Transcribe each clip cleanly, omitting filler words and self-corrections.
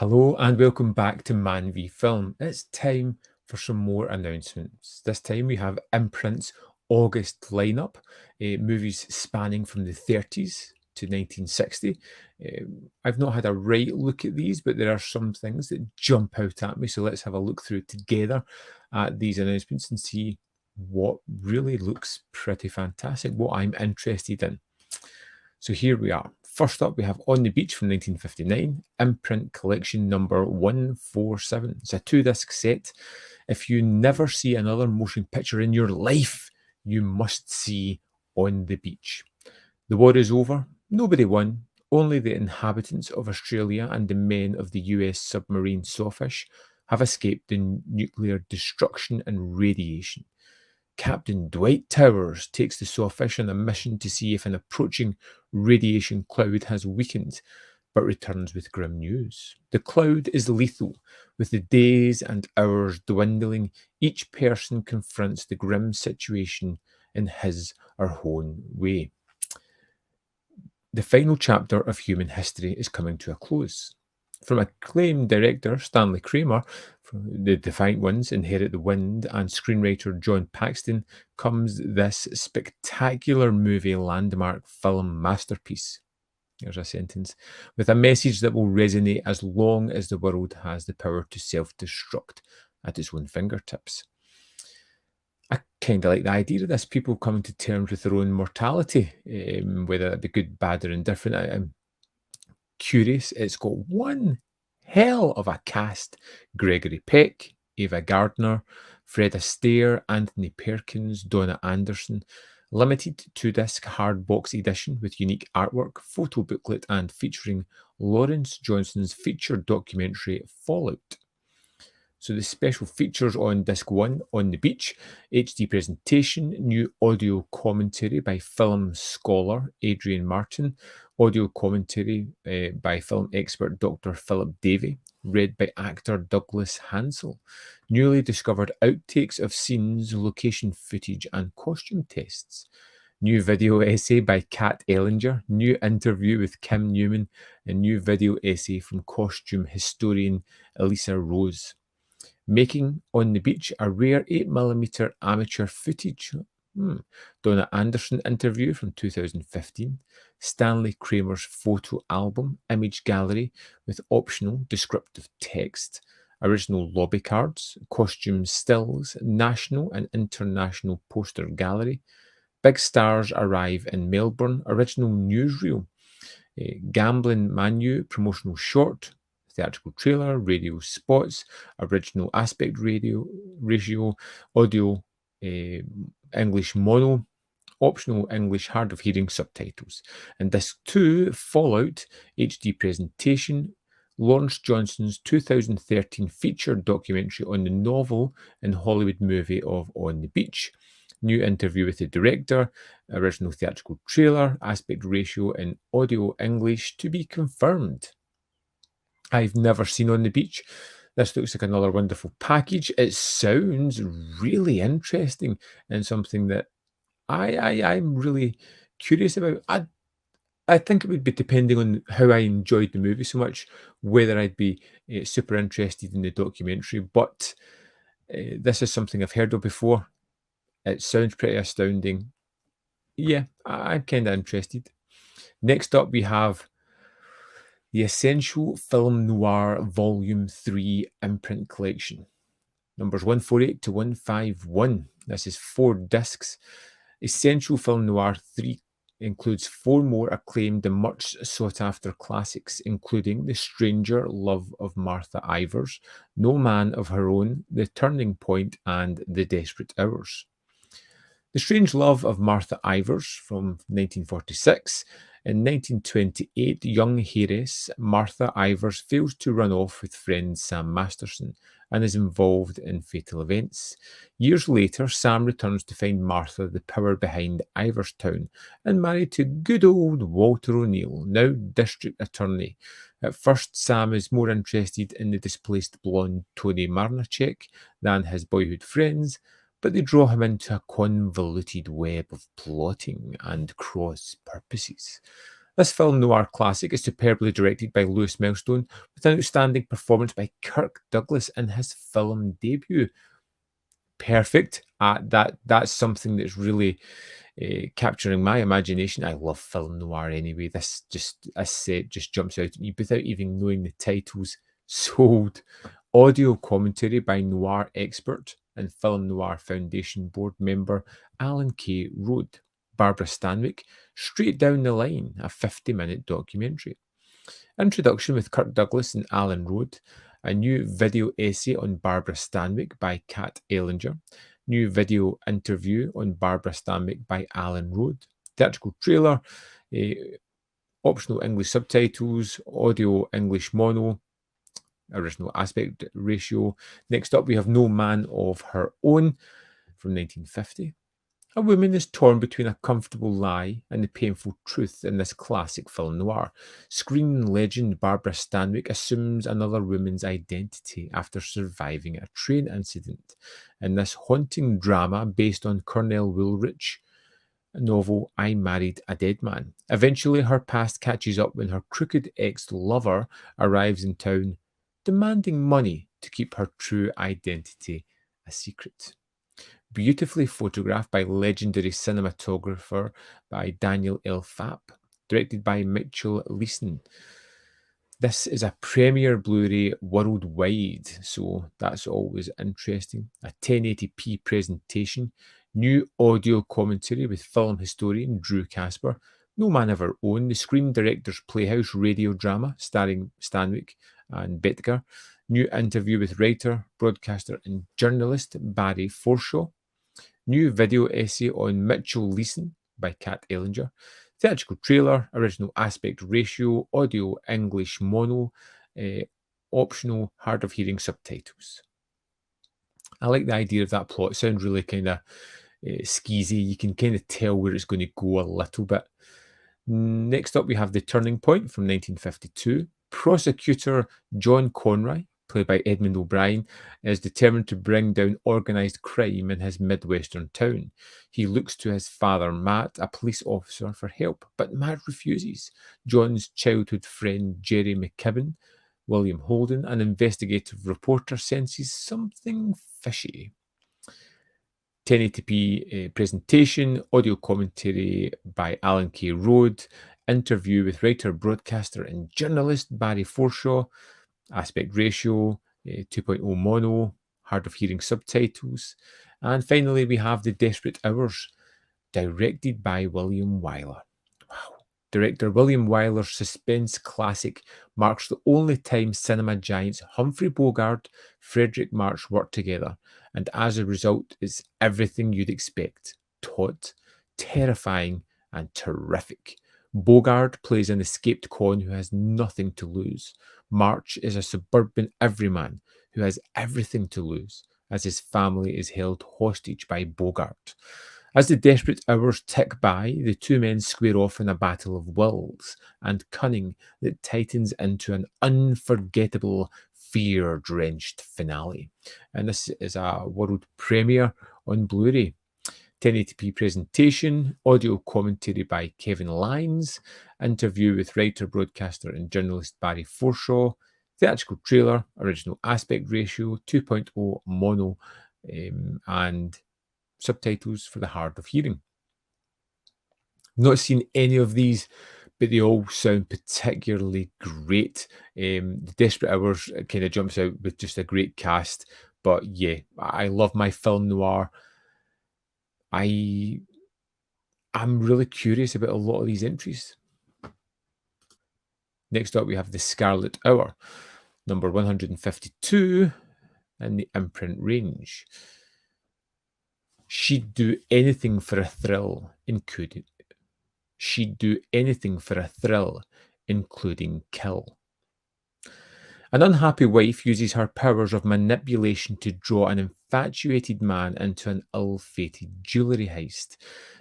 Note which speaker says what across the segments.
Speaker 1: Hello and welcome back to ManVFilm. It's time for some more announcements. This time we have Imprint's August lineup, movies spanning from the 30s to 1960. I've not had a right look at these, but there are some things that jump out at me. So let's have a look through together at these announcements and see what really looks pretty fantastic, what I'm interested in. So here we are. First up, we have On the Beach from 1959, Imprint Collection number 147. It's a 2-disc set. If you never see another motion picture in your life, you must see On the Beach. The war is over. Nobody won. Only the inhabitants of Australia and the men of the US submarine Sawfish have escaped the nuclear destruction and radiation. Captain Dwight Towers takes the Sawfish on a mission to see if an approaching radiation cloud has weakened, but returns with grim news. The cloud is lethal. With the days and hours dwindling, each person confronts the grim situation in his or her own way. The final chapter of human history is coming to a close. From acclaimed director Stanley Kramer, from The Defiant Ones, Inherit the Wind, and screenwriter John Paxton comes this spectacular movie landmark film masterpiece. There's a sentence. With a message that will resonate as long as the world has the power to self-destruct at its own fingertips. I kind of like the idea of this, people coming to terms with their own mortality, whether that be good, bad, or indifferent. I'm curious. It's got one hell of a cast. Gregory Peck, Ava Gardner, Fred Astaire, Anthony Perkins, Donna Anderson. Limited 2-disc hard box edition with unique artwork, photo booklet, and featuring Lawrence Johnson's feature documentary Fallout. So the special features on disc 1, On the Beach, HD presentation, new audio commentary by film scholar Adrian Martin, audio commentary by film expert Dr. Philip Davey, read by actor Douglas Hansel, newly discovered outtakes of scenes, location footage, and costume tests. New video essay by Kat Ellinger, new interview with Kim Newman, and new video essay from costume historian Elisa Rose. Making On the Beach, a rare 8mm amateur footage. Donna Anderson interview from 2015. Stanley Kramer's photo album, image gallery with optional descriptive text. Original lobby cards, costume stills, national and international poster gallery. Big stars arrive in Melbourne. Original newsreel. Gambling Manu promotional short. Theatrical trailer, radio spots, original aspect ratio, audio English mono, optional English hard of hearing subtitles. And disc 2, Fallout HD presentation, Lawrence Johnson's 2013 feature documentary on the novel and Hollywood movie of On the Beach. New interview with the director, original theatrical trailer, aspect ratio in audio English to be confirmed. I've never seen On the Beach. This looks like another wonderful package. It sounds really interesting and something that I'm really curious about. I think it would be depending on how I enjoyed the movie so much, whether I'd be super interested in the documentary. But this is something I've heard of before. It sounds pretty astounding. Yeah, I'm kind of interested. Next up, we have the Essential Film Noir Volume 3 Imprint Collection. Numbers 148 to 151. This is 4 discs. Essential Film Noir 3 includes 4 more acclaimed and much sought-after classics, including The Stranger Love of Martha Ivers, No Man of Her Own, The Turning Point, and The Desperate Hours. The Strange Love of Martha Ivers from 1946. In 1928, young heiress Martha Ivers fails to run off with friend Sam Masterson and is involved in fatal events. Years later, Sam returns to find Martha the power behind Iverstown and married to good old Walter O'Neill, now district attorney. At first, Sam is more interested in the displaced blonde Tony Marnachek than his boyhood friends, but they draw him into a convoluted web of plotting and cross purposes. This film noir classic is superbly directed by Lewis Milestone with an outstanding performance by Kirk Douglas in his film debut. Perfect. That's something that's really capturing my imagination. I love film noir anyway. This just, I say, just jumps out at me without even knowing the titles. Sold. Audio commentary by noir expert and Film Noir Foundation board member Alan K. Rode. Barbara Stanwyck, Straight Down the Line, a 50-minute documentary. Introduction with Kirk Douglas and Alan Rode. A new video essay on Barbara Stanwyck by Kat Ellinger. New video interview on Barbara Stanwyck by Alan Rode. Theatrical trailer. Optional English subtitles. Audio English mono. Original aspect ratio. Next up, we have No Man of Her Own from 1950. A woman is torn between a comfortable lie and the painful truth in this classic film noir. Screen legend Barbara Stanwyck assumes another woman's identity after surviving a train incident in this haunting drama based on Cornell Woolrich novel I Married a Dead Man. Eventually, her past catches up when her crooked ex-lover arrives in town, demanding money to keep her true identity a secret. Beautifully photographed by legendary cinematographer by Daniel L. Fapp, directed by Mitchell Leeson. This is a premiere Blu-ray worldwide, so that's always interesting. A 1080p presentation, new audio commentary with film historian Drew Casper, No Man of Our Own, the Screen Director's Playhouse radio drama starring Stanwyck and Betger, new interview with writer, broadcaster and journalist Barry Forshaw, new video essay on Mitchell Leeson by Kat Ellinger, theatrical trailer, original aspect ratio, audio English mono, optional hard of hearing subtitles. I like the idea of that plot. It sounds really kind of skeezy. You can kind of tell where it's going to go a little bit. Next up, we have The Turning Point from 1952. Prosecutor John Conroy, played by Edmund O'Brien, is determined to bring down organised crime in his Midwestern town. He looks to his father, Matt, a police officer, for help, but Matt refuses. John's childhood friend, Jerry McKibben, William Holden, an investigative reporter, senses something fishy. 1080p presentation, audio commentary by Alan K. Rode, interview with writer, broadcaster, and journalist Barry Forshaw, aspect ratio 2.0 mono, hard of hearing subtitles. And finally, we have The Desperate Hours, directed by William Wyler. Wow. Director William Wyler's suspense classic marks the only time cinema giants Humphrey Bogart, Frederick March worked together, and as a result, it's everything you'd expect: taut, terrifying, and terrific. Bogart plays an escaped con who has nothing to lose. March is a suburban everyman who has everything to lose, as his family is held hostage by Bogart. As the desperate hours tick by, the two men square off in a battle of wills and cunning that tightens into an unforgettable, fear-drenched finale. And this is a world premiere on Blu-ray. 1080p presentation, audio commentary by Kevin Lyons, interview with writer, broadcaster, and journalist Barry Forshaw, theatrical trailer, original aspect ratio, 2.0 mono, and subtitles for the hard of hearing. Not seen any of these, but they all sound particularly great. The Desperate Hours kind of jumps out with just a great cast. But yeah, I love my film noir. I'm really curious about a lot of these entries. Next up, we have The Scarlet Hour, number 152 in the Imprint range. She'd do anything for a thrill, including kill. An unhappy wife uses her powers of manipulation to draw an infatuated man into an ill-fated jewellery heist.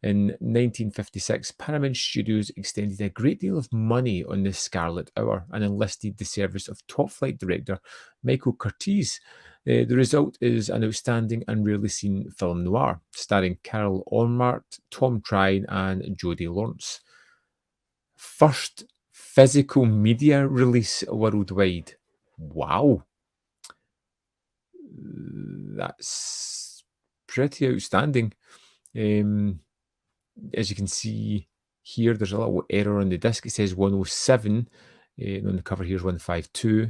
Speaker 1: In 1956, Paramount Studios extended a great deal of money on The Scarlet Hour and enlisted the service of top-flight director Michael Curtiz. The result is an outstanding and rarely seen film noir, starring Carol Ormart, Tom Trine, and Jodie Lawrence. First physical media release worldwide. Wow, that's pretty outstanding. Um, as you can see here, there's a little error on the disc. It says 107. And on the cover here is 152.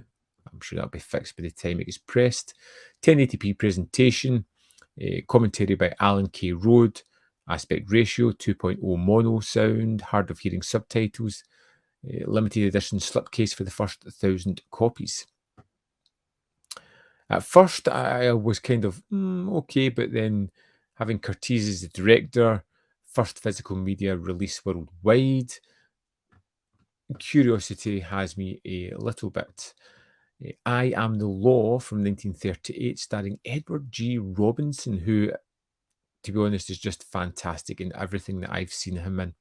Speaker 1: I'm sure that'll be fixed by the time it gets pressed. 1080p presentation. Commentary by Alan K. Road. Aspect ratio 2.0 mono sound. Hard of hearing subtitles. Limited edition slipcase for the first 1,000 copies. At first, I was kind of okay, but then having Curtiz as the director, first physical media release worldwide, curiosity has me a little bit. I Am the Law from 1938, starring Edward G. Robinson, who, to be honest, is just fantastic in everything that I've seen him in.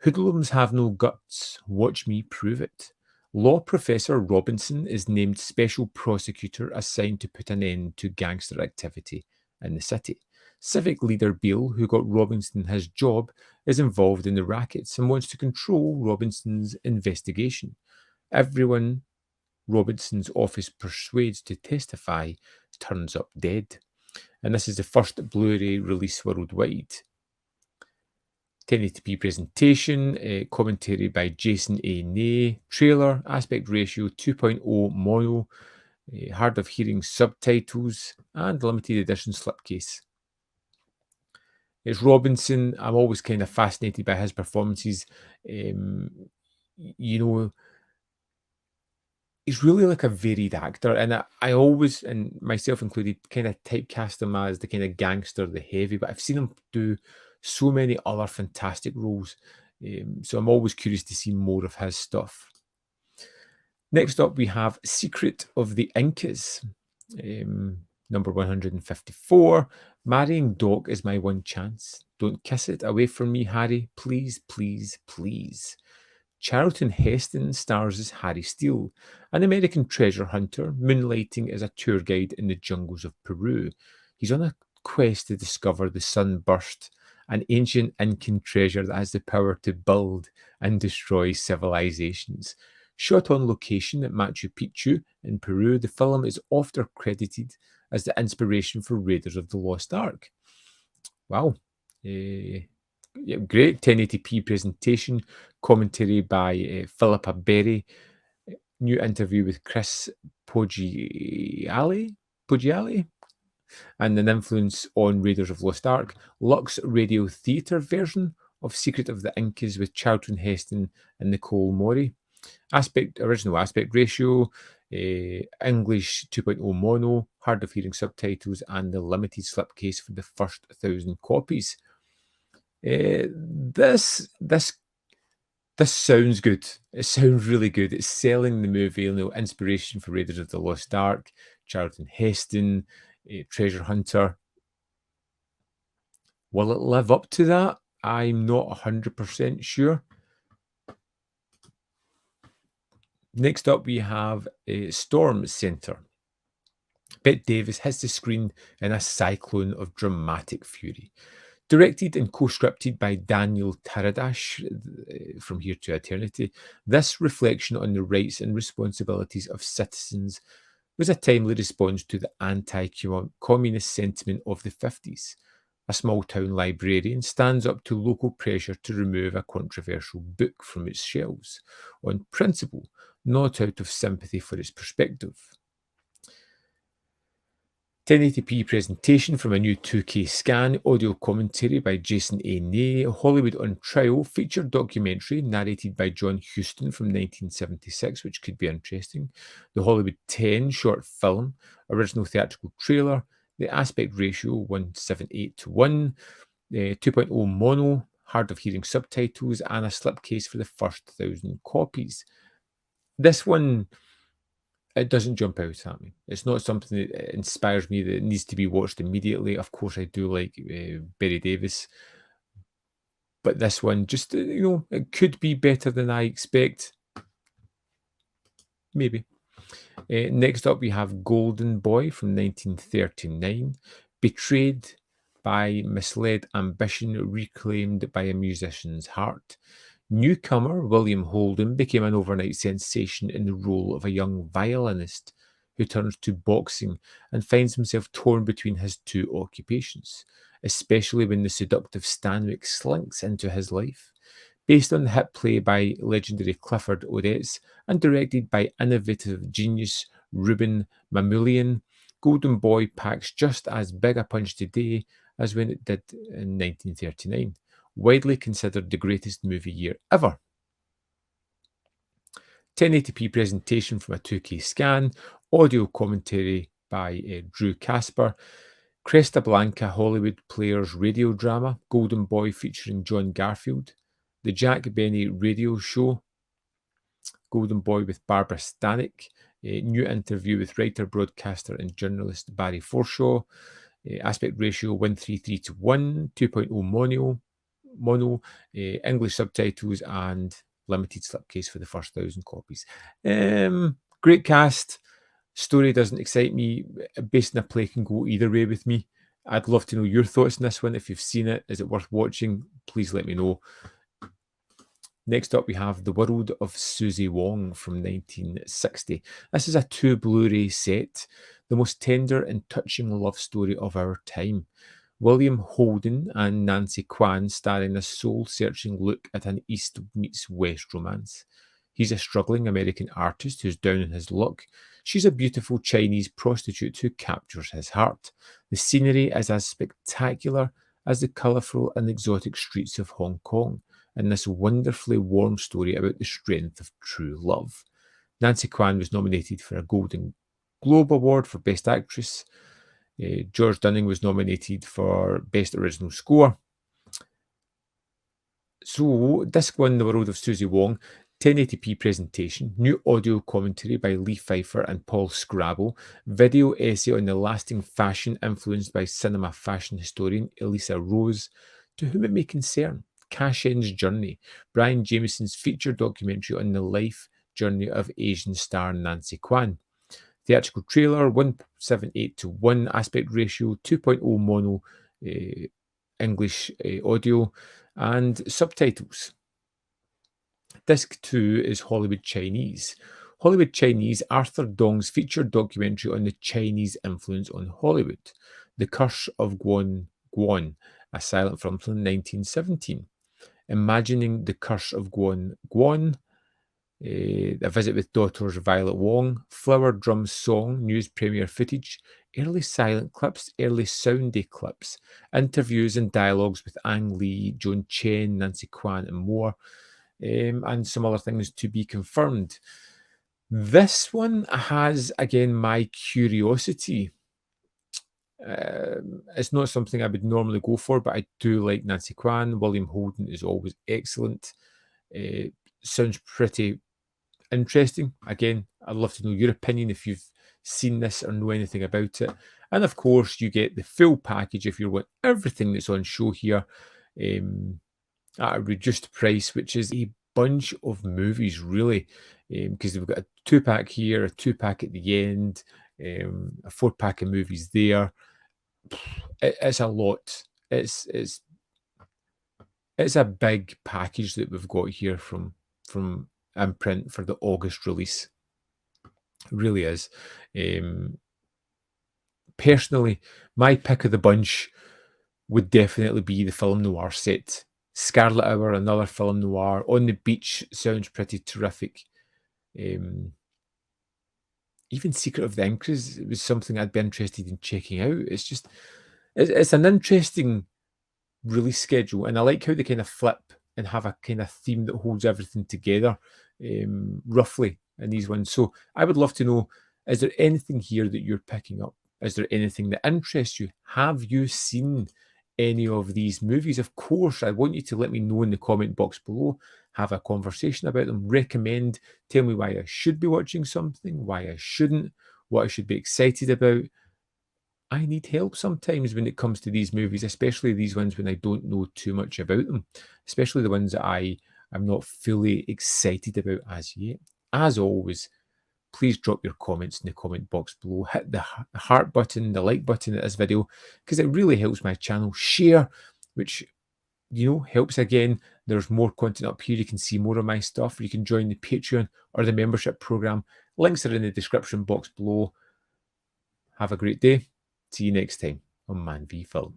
Speaker 1: Hoodlums have no guts. Watch me prove it. Law Professor Robinson is named special prosecutor assigned to put an end to gangster activity in the city. Civic leader Beale, who got Robinson his job, is involved in the rackets and wants to control Robinson's investigation. Everyone Robinson's office persuades to testify turns up dead. And this is the first Blu-ray release worldwide. 1080p presentation, commentary by Jason A. Ney, trailer, aspect ratio 2.0 mono, hard of hearing subtitles, and limited edition slipcase. It's Robinson. I'm always kind of fascinated by his performances. You know, he's really like a varied actor, and I always, and myself included, kind of typecast him as the kind of gangster, the heavy, but I've seen him do so many other fantastic roles. So I'm always curious to see more of his stuff. Next up, we have Secret of the Incas, number 154. Marrying Doc is my one chance. Don't kiss it away from me, Harry. Please, please, please. Charlton Heston stars as Harry Steele, an American treasure hunter moonlighting as a tour guide in the jungles of Peru. He's on a quest to discover the sunburst, an ancient Incan treasure that has the power to build and destroy civilizations. Shot on location at Machu Picchu in Peru, the film is often credited as the inspiration for Raiders of the Lost Ark. Wow. Yeah, great 1080p presentation, commentary by Philippa Berry, new interview with Chris Poggiali, and an influence on Raiders of Lost Ark, Lux Radio Theatre version of Secret of the Incas with Charlton Heston and Nicole Mori. Original aspect ratio, English 2.0 mono, hard of hearing subtitles, and the limited slipcase for the first 1,000 copies. This sounds good. It sounds really good. It's selling the movie, inspiration for Raiders of the Lost Ark, Charlton Heston, treasure hunter. Will it live up to that? I'm not 100% sure. Next up, we have Storm Center. Bette Davis hits the screen in a cyclone of dramatic fury. Directed and co-scripted by Daniel Taradash, From Here to Eternity, this reflection on the rights and responsibilities of citizens was a timely response to the anti-communist sentiment of the 50s. A small-town librarian stands up to local pressure to remove a controversial book from its shelves, on principle, not out of sympathy for its perspective. 1080p presentation from a new 2K scan, audio commentary by Jason A. Ney, Hollywood on Trial, feature documentary narrated by John Huston from 1976, which could be interesting. The Hollywood 10 short film, original theatrical trailer, the aspect ratio 178:1, 2.0 mono, hard of hearing subtitles, and a slipcase for the first 1,000 copies. This one, it doesn't jump out at me. It's not something that inspires me that needs to be watched immediately. Of course, I do like Bette Davis, but this one just, it could be better than I expect. Maybe. Next up, we have Golden Boy from 1939. Betrayed by misled ambition, reclaimed by a musician's heart. Newcomer William Holden became an overnight sensation in the role of a young violinist who turns to boxing and finds himself torn between his two occupations, especially when the seductive Stanwyck slinks into his life. Based on the hit play by legendary Clifford Odets and directed by innovative genius Ruben Mamoulian, Golden Boy packs just as big a punch today as when it did in 1939, widely considered the greatest movie year ever. 1080p presentation from a 2K scan, audio commentary by Drew Casper, Cresta Blanca Hollywood Players radio drama, Golden Boy featuring John Garfield, The Jack Benny Radio Show, Golden Boy with Barbara Stanek, a new interview with writer, broadcaster, and journalist Barry Forshaw, aspect ratio 133 to 1, 2.0 mono, English subtitles, and limited slipcase for the first 1,000 copies. Great cast. Story doesn't excite me. Based on a play can go either way with me. I'd love to know your thoughts on this one. If you've seen it, is it worth watching? Please let me know. Next up, we have The World of Suzie Wong from 1960. This is a 2 Blu-ray set, the most tender and touching love story of our time. William Holden and Nancy Kwan star in a soul-searching look at an East meets West romance. He's a struggling American artist who's down on his luck. She's a beautiful Chinese prostitute who captures his heart. The scenery is as spectacular as the colourful and exotic streets of Hong Kong, in this wonderfully warm story about the strength of true love. Nancy Kwan was nominated for a Golden Globe Award for Best Actress. George Dunning was nominated for Best Original Score. So, disc one, The World of Suzie Wong, 1080p presentation, new audio commentary by Lee Pfeiffer and Paul Scrabble, video essay on the lasting fashion influenced by cinema fashion historian Elisa Rose, to whom it may concern. Cash-In's Journey, Brian Jameson's feature documentary on the life journey of Asian star Nancy Kwan. Theatrical trailer, 178 to 1 aspect ratio, 2.0 mono English audio, and subtitles. Disc 2 is Hollywood Chinese. Hollywood Chinese, Arthur Dong's feature documentary on the Chinese influence on Hollywood. The Curse of Guan Guan, a silent film from 1917. Imagining the Curse of Guan Guan, a visit with daughters Violet Wong, Flower Drum Song, news premiere footage, early silent clips, early soundy clips, interviews and dialogues with Ang Lee, Joan Chen, Nancy Kwan, and more, and some other things to be confirmed. This one has, again, my curiosity. It's not something I would normally go for, but I do like Nancy Kwan. William Holden is always excellent. Sounds pretty interesting. Again, I'd love to know your opinion if you've seen this or know anything about it. And of course, you get the full package if you want everything that's on show here at a reduced price, which is a bunch of movies, really, because we've got a 2-pack here, a 2-pack at the end, a 4-pack of movies there. It's a lot. It's a big package that we've got here from Imprint for the August release. It really is. Personally, my pick of the bunch would definitely be the film noir set. Scarlet Hour, another film noir. On the Beach sounds pretty terrific. Even Secret of the Incas was something I'd be interested in checking out. It's an interesting release schedule, and I like how they kind of flip and have a kind of theme that holds everything together, roughly, in these ones. So I would love to know, is there anything here that you're picking up? Is there anything that interests you? Have you seen any of these movies? Of course, I want you to let me know in the comment box below. Have a conversation about them. Recommend. Tell me why I should be watching something, why I shouldn't, what I should be excited about. I need help sometimes when it comes to these movies, especially these ones when I don't know too much about them, especially the ones that I'm not fully excited about as yet. As always, please drop your comments in the comment box below. Hit the heart button, the like button at this video, because it really helps my channel. Share, which helps again. There's more content up here. You can see more of my stuff. You can join the Patreon or the membership program. Links are in the description box below. Have a great day. See you next time on ManVFilm.